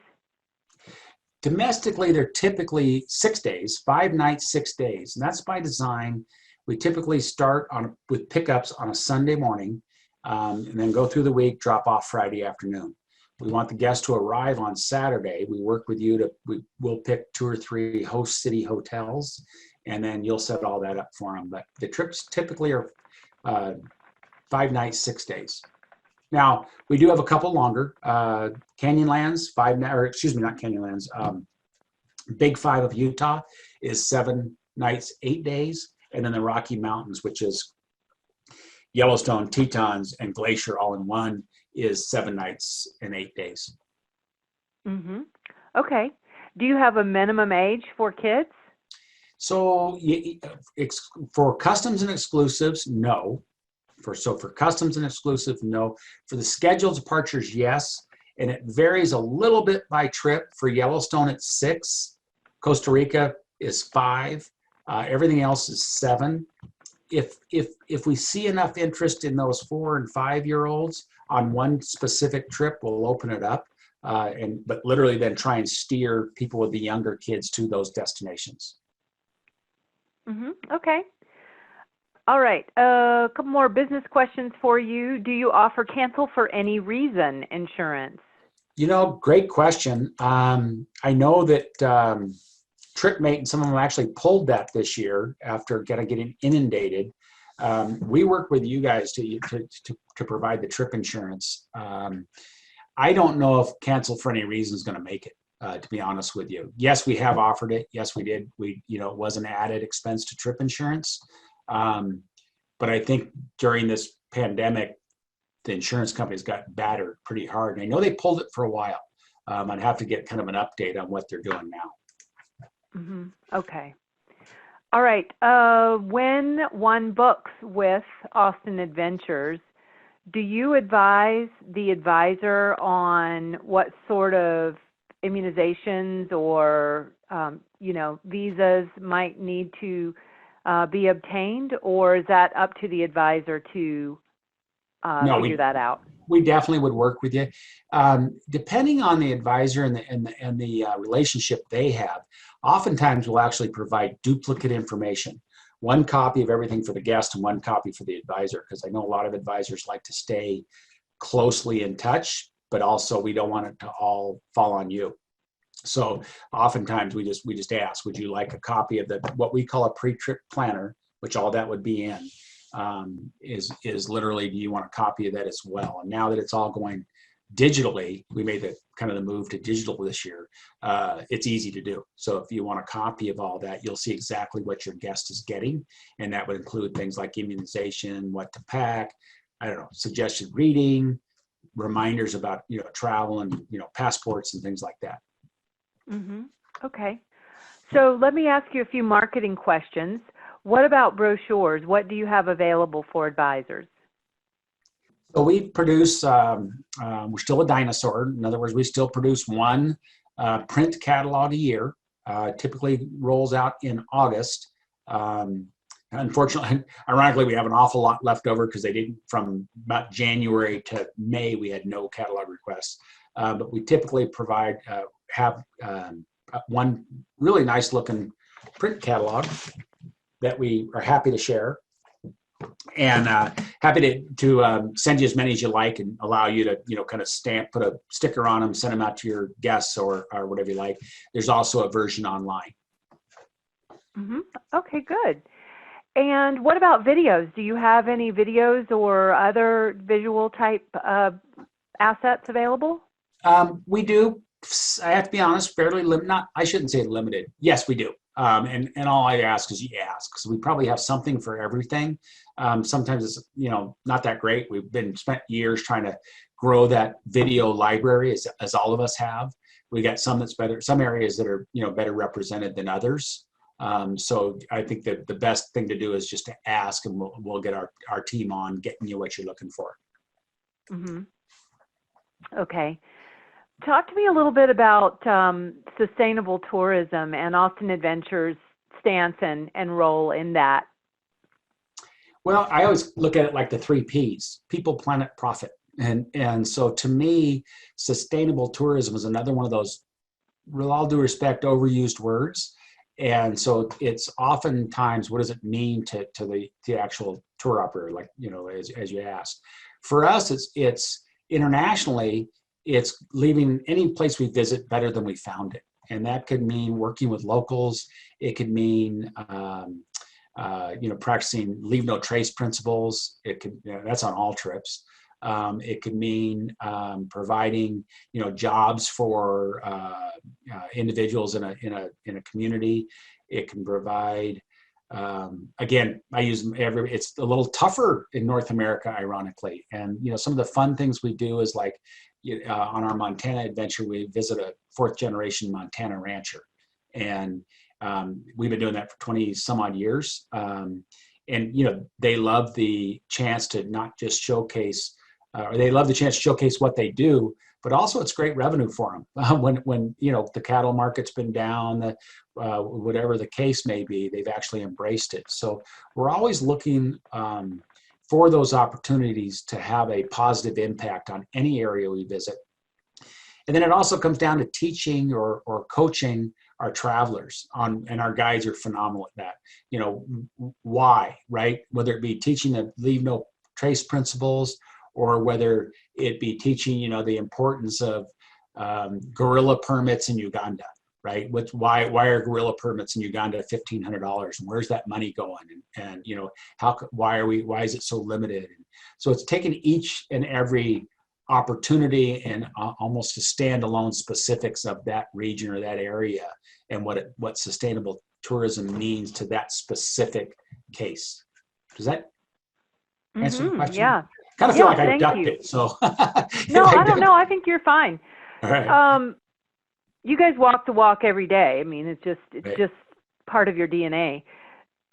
Domestically, they're typically 6 days, 5 nights, 6 days. And that's by design. We typically start with pickups on a Sunday morning and then go through the week, drop off Friday afternoon. We want the guests to arrive on Saturday. We work with you we'll pick 2 or 3 host city hotels, and then you'll set all that up for them. But the trips typically are 5 nights, 6 days. Now, we do have a couple longer. Canyonlands, not Canyonlands. Big Five of Utah is 7 nights, 8 days. And then the Rocky Mountains, which is Yellowstone, Tetons, and Glacier all in one, is 7 nights and 8 days. Mm-hmm. Okay. Do you have a minimum age for kids? So for customs and exclusives, no. For customs and exclusive, no. For the scheduled departures, yes. And it varies a little bit by trip. For Yellowstone, it's 6. Costa Rica is 5. Everything else is 7. If we see enough interest in those 4 and 5-year-olds on one specific trip, we'll open it up. But literally then try and steer people with the younger kids to those destinations. Mm-hmm. Okay. All right. A couple more business questions for you. Do you offer cancel for any reason insurance? Great question. I know that TripMate and some of them actually pulled that this year after getting inundated. We work with you guys to provide the trip insurance. I don't know if cancel for any reason is going to make it. To be honest with you, yes, we have offered it. Yes, we did. It was an added expense to trip insurance. But I think during this pandemic, the insurance companies got battered pretty hard. And I know they pulled it for a while. I'd have to get kind of an update on what they're doing now. Mm-hmm. Okay. All right. When one books with Austin Adventures, do you advise the advisor on what sort of immunizations or, visas might need to be obtained, or is that up to the advisor to figure that out? We definitely would work with you. Depending on the advisor and the relationship they have, oftentimes we'll actually provide duplicate information. One copy of everything for the guest and one copy for the advisor, because I know a lot of advisors like to stay closely in touch, but also we don't want it to all fall on you. So oftentimes we just ask, would you like a copy of what we call a pre-trip planner, which all that would be in, is literally, do you want a copy of that as well? And now that it's all going digitally, we made the move to digital this year. It's easy to do. So if you want a copy of all that, you'll see exactly what your guest is getting. And that would include things like immunization, what to pack, suggested reading, reminders about, travel and, passports and things like that. Mm-hmm. Okay. So let me ask you a few marketing questions. What about brochures? What do you have available for advisors? So we produce, we're still a dinosaur. In other words, we still produce one print catalog a year. Typically rolls out in August. Unfortunately, ironically, we have an awful lot left over because from about January to May, we had no catalog requests. But we typically have one really nice looking print catalog that we are happy to share. And happy to send you as many as you like and allow you to, kind of put a sticker on them, send them out to your guests or whatever you like. There's also a version online. Mm-hmm. Okay, good. And what about videos? Do you have any videos or other visual type assets available? We do. I have to be honest, fairly limited. I shouldn't say limited. Yes, we do. And all I ask is you ask. So we probably have something for everything. Sometimes it's not that great. We've spent years trying to grow that video library, as all of us have. We got some that's better, some areas that are better represented than others. So I think that the best thing to do is just to ask, and we'll get our team on getting you what you're looking for. Mm-hmm. Okay. Talk to me a little bit about sustainable tourism and Austin Adventures' stance and role in that. Well, I always look at it like the 3 Ps: people, planet, profit. And so to me, sustainable tourism is another one of those, with all due respect, overused words. And so it's oftentimes, what does it mean to the actual tour operator, like, as you asked. For us, it's internationally, it's leaving any place we visit better than we found it. And that could mean working with locals. It could mean, practicing leave no trace principles. It could, that's on all trips. It could mean providing, jobs for individuals in a community. It can provide, again, I use it's a little tougher in North America, ironically. And some of the fun things we do is like on our Montana adventure, we visit a 4th generation Montana rancher, and we've been doing that for 20 some odd years. And they love the chance to not just showcase. Or they love the chance to showcase what they do, but also it's great revenue for them. When the cattle market's been down, whatever the case may be, they've actually embraced it. So we're always looking for those opportunities to have a positive impact on any area we visit. And then it also comes down to teaching or coaching our travelers and our guides are phenomenal at that. Why, right? Whether it be teaching the leave no trace principles, or whether it be teaching, the importance of gorilla permits in Uganda, right? Why are gorilla permits in Uganda $1,500, and where's that money going? And why is it so limited? And so it's taken each and every opportunity and almost to standalone specifics of that region or that area, and what sustainable tourism means to that specific case. Does that answer the question? Yeah. Kind of feel like I ducked it. So no, I don't know. I think you're fine. All right. You guys walk the walk every day. I mean, it's Right. just part of your DNA.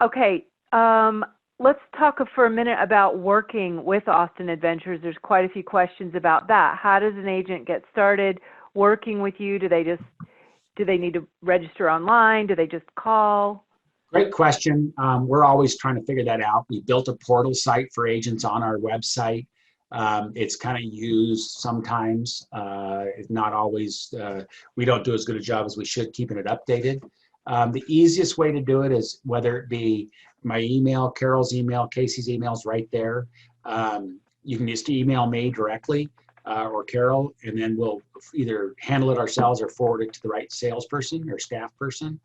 Okay. Let's talk for a minute about working with Austin Adventures. There's quite a few questions about that. How does an agent get started working with you? Do they need to register online? Do they just call? Great question. We're always trying to figure that out. We built a portal site for agents on our website. It's kind of used sometimes. It's not always, we don't do as good a job as we should keeping it updated. The easiest way to do it is whether it be my email, Carol's email, Casey's email's right there. You can just email me directly or Carol, and then we'll either handle it ourselves or forward it to the right salesperson or staff person.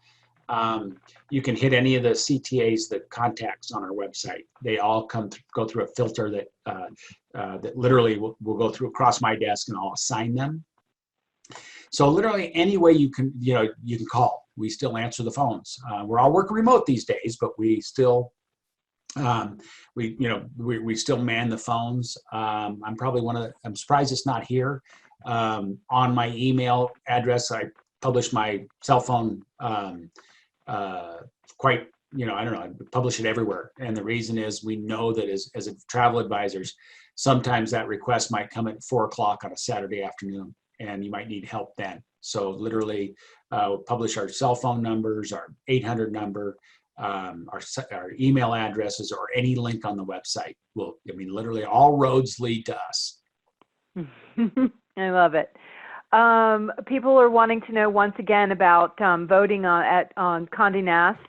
You can hit any of the CTAs, the contacts on our website. They all go through a filter that literally will go through across my desk, and I'll assign them. So literally any way you can call. We still answer the phones. We're all working remote these days, but we still we still man the phones. I'm surprised it's not here. On my email address, I publish my cell phone quite, I don't know, I publish it everywhere. And the reason is we know that as travel advisors, sometimes that request might come at 4:00 on a Saturday afternoon, and you might need help then. So literally we'll publish our cell phone numbers, our 800 number, our email addresses, or any link on the website. Literally all roads lead to us. I love it. People are wanting to know once again about voting on Condé Nast.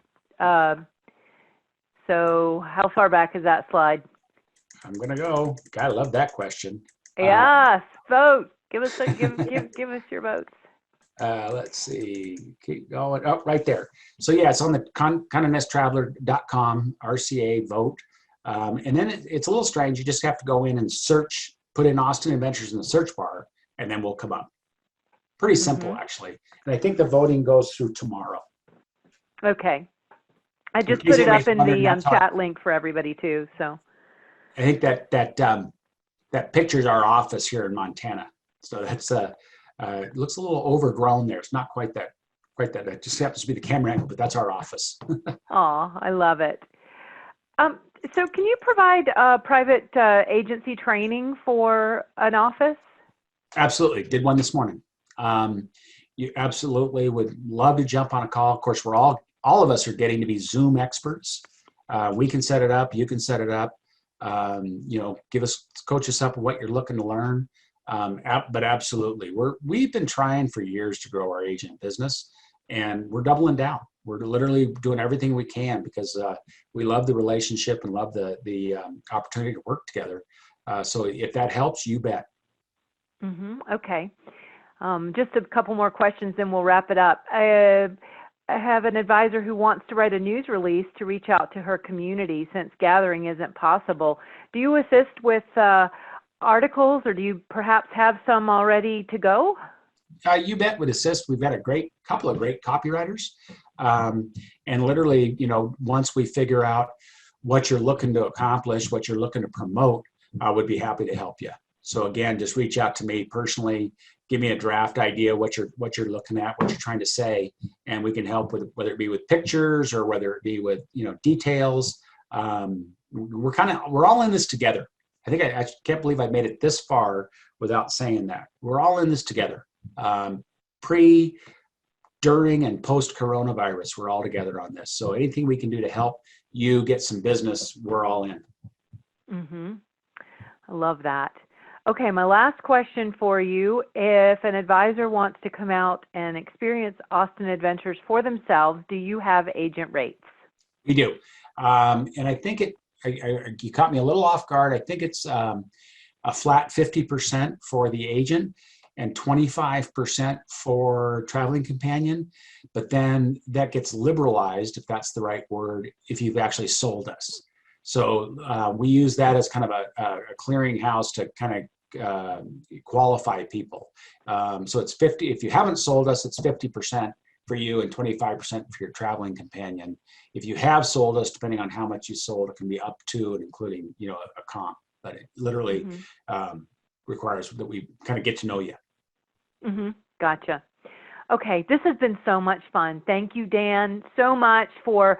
So how far back is that slide? I'm going to go. God, I love that question. Yes, vote. Give us your votes. Let's see. Keep going. Oh, right there. So yeah, it's on the ContinentsTraveler.com, RCA vote. And then it's a little strange. You just have to go in and search, put in Austin Adventures in the search bar, and then we'll come up. Pretty simple, actually. And I think the voting goes through tomorrow. Okay. I just put it up in the chat link for everybody too. So I think that picture's our office here in Montana. So that's it looks a little overgrown there. It's not quite that. It just happens to be the camera angle, but that's our office. Oh, I love it. So can you provide private agency training for an office? Absolutely. Did one this morning. You absolutely would love to jump on a call. Of course, all of us are getting to be Zoom experts. We can set it up. You can set it up. Coach us up on what you're looking to learn. But absolutely, we've been trying for years to grow our agent business, and we're doubling down. We're literally doing everything we can because we love the relationship and love the opportunity to work together. So if that helps, you bet. Okay. Just a couple more questions, then we'll wrap it up. I have an advisor who wants to write a news release to reach out to her community since gathering isn't possible. Do you assist with articles, or do you perhaps have some already to go? You bet would assist. We've got a couple of great copywriters. And literally, once we figure out what you're looking to accomplish, what you're looking to promote, I would be happy to help you. So again, just reach out to me personally, give me a draft idea, what you're looking at, what you're trying to say, and we can help with whether it be with pictures or whether it be with, details. We're all in this together. I think I can't believe I made it this far without saying that. We're all in this together. Pre, during, and post coronavirus, we're all together on this. So anything we can do to help you get some business, we're all in. I love that. Okay, my last question for you. If an advisor wants to come out and experience Austin Adventures for themselves, do you have agent rates? We do. And I think you caught me a little off guard. I think it's a flat 50% for the agent and 25% for traveling companion. But then that gets liberalized, if that's the right word, if you've actually sold us. So we use that as kind of a clearinghouse to kind of qualify people. So it's 50. If you haven't sold us, it's 50% for you and 25% for your traveling companion. If you have sold us, depending on how much you sold, it can be up to and including a comp. But it literally requires that we kind of get to know you. Gotcha. Okay, this has been so much fun. Thank you, Dan, so much for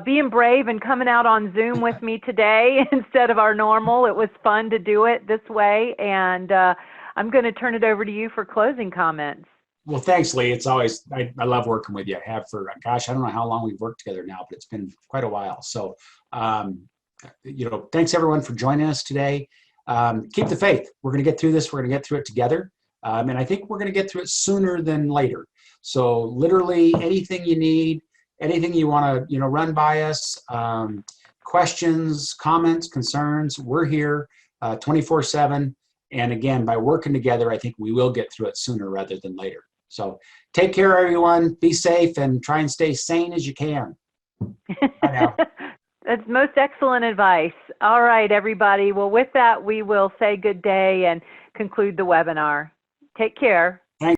being brave and coming out on Zoom with me today instead of our normal. It was fun to do it this way, and I'm going to turn it over to you for closing comments. Well, thanks, Lee. It's always, I love working with you. I have for, gosh, I don't know how long we've worked together now, but it's been quite a while. So, thanks everyone for joining us today. Keep the faith. We're going to get through this. We're going to get through it together. And I think we're going to get through it sooner than later. So literally anything you need, anything you want to, run by us, questions, comments, concerns, we're here 24/7. And again, by working together, I think we will get through it sooner rather than later. So take care, everyone. Be safe and try and stay sane as you can. Bye now. That's most excellent advice. All right, everybody. Well, with that, we will say good day and conclude the webinar. Take care.